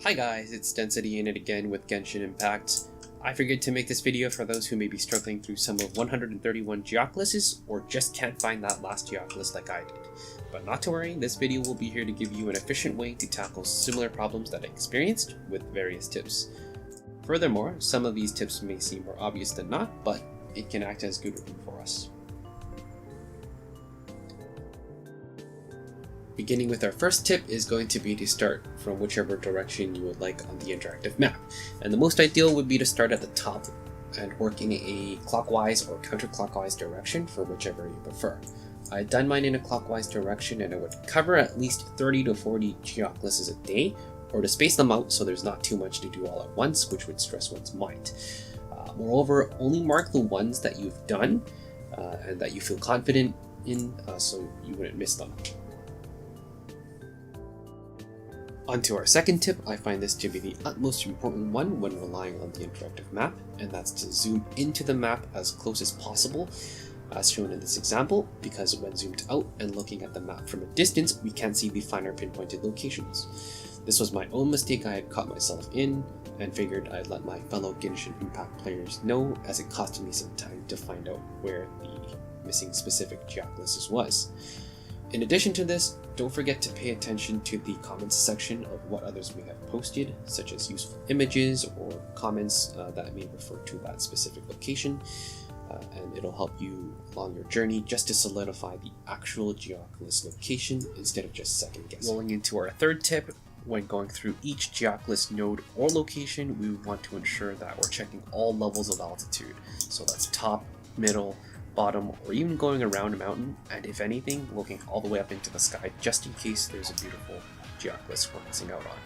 Hi guys, it's Density in it again with Genshin Impact. I figured to make this video for those who may be struggling through some of 131 Geoculuses or just can't find that last Geoculus like I did. But not to worry, this video will be here to give you an efficient way to tackle similar problems that I experienced with various tips. Furthermore, some of these tips may seem more obvious than not, but it can act as good review for us. Beginning with our first tip is going to be to start from whichever direction you would like on the interactive map. And the most ideal would be to start at the top and work in a clockwise or counterclockwise direction for whichever you prefer. I had done mine in a clockwise direction and I would cover at least 30 to 40 Geoculuses a day, or to space them out so there's not too much to do all at once, which would stress one's mind. Moreover, only mark the ones that you've done and that you feel confident in so you wouldn't miss them. On to our second tip. I find this to be the utmost important one when relying on the interactive map, and that's to zoom into the map as close as possible, as shown in this example, because when zoomed out and looking at the map from a distance, we can't see the finer pinpointed locations. This was my own mistake I had caught myself in, and figured I'd let my fellow Genshin Impact players know, as it costed me some time to find out where the missing specific Geoculus was. In addition to this, don't forget to pay attention to the comments section of what others may have posted, such as useful images or comments that may refer to that specific location, and it'll help you along your journey just to solidify the actual Geoculus location instead of just second guessing. Rolling into our third tip, when going through each Geoculus node or location, we want to ensure that we're checking all levels of altitude. So that's top, middle, bottom, or even going around a mountain, and if anything, looking all the way up into the sky just in case there's a beautiful Geoculus we're missing out on.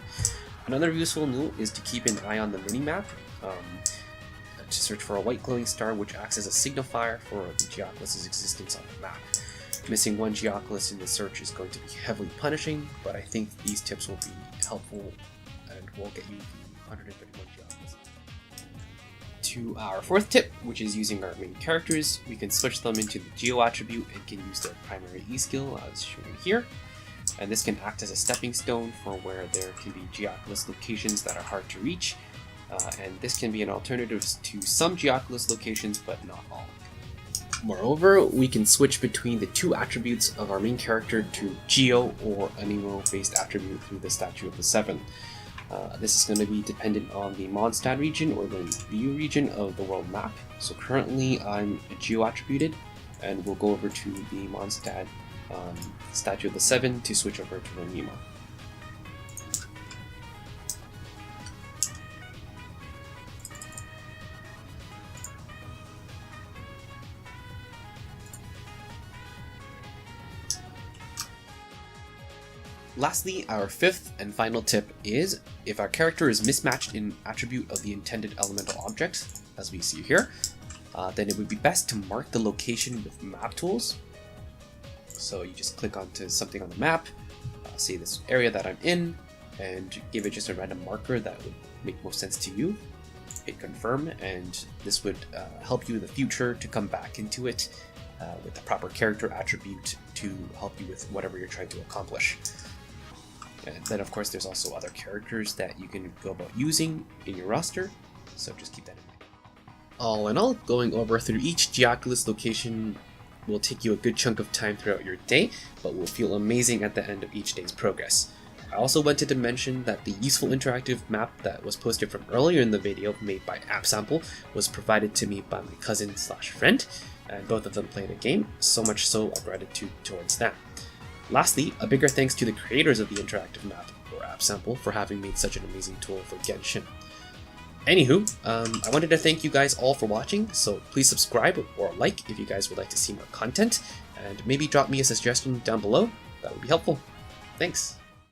Another useful note is to keep an eye on the mini-map to search for a white glowing star, which acts as a signifier for the Geoculus' existence on the map. Missing one Geoculus in the search is going to be heavily punishing, but I think these tips will be helpful and will get you the 131 Geoculus. To our fourth tip, which is using our main characters, we can switch them into the Geo attribute and can use their primary E skill as shown here. And this can act as a stepping stone for where there can be Geoculus locations that are hard to reach, and this can be an alternative to some Geoculus locations, but not all. Moreover, we can switch between the two attributes of our main character to Geo or anemo based attribute through the Statue of the Seven. This is going to be dependent on the Mondstadt region or the Liu region of the world map. So currently I'm Geo attributed, and we'll go over to the Mondstadt Statue of the Seven to switch over to anemo. Lastly, our fifth and final tip is, if our character is mismatched in attribute of the intended elemental object, as we see here, then it would be best to mark the location with map tools. So you just click onto something on the map, say this area that I'm in, and give it just a random marker that would make most sense to you. Hit confirm, and this would help you in the future to come back into it with the proper character attribute to help you with whatever you're trying to accomplish. And then of course there's also other characters that you can go about using in your roster, so just keep that in mind. All in all, going over through each Geoculus location will take you a good chunk of time throughout your day, but will feel amazing at the end of each day's progress. I also wanted to mention that the useful interactive map that was posted from earlier in the video made by AppSample was provided to me by my cousin/friend, and both of them played a game, so much so a gratitude towards that. Lastly, a bigger thanks to the creators of the interactive map, or AppSample, for having made such an amazing tool for Genshin. Anywho, I wanted to thank you guys all for watching, so please subscribe or like if you guys would like to see more content, and maybe drop me a suggestion down below. That would be helpful. Thanks!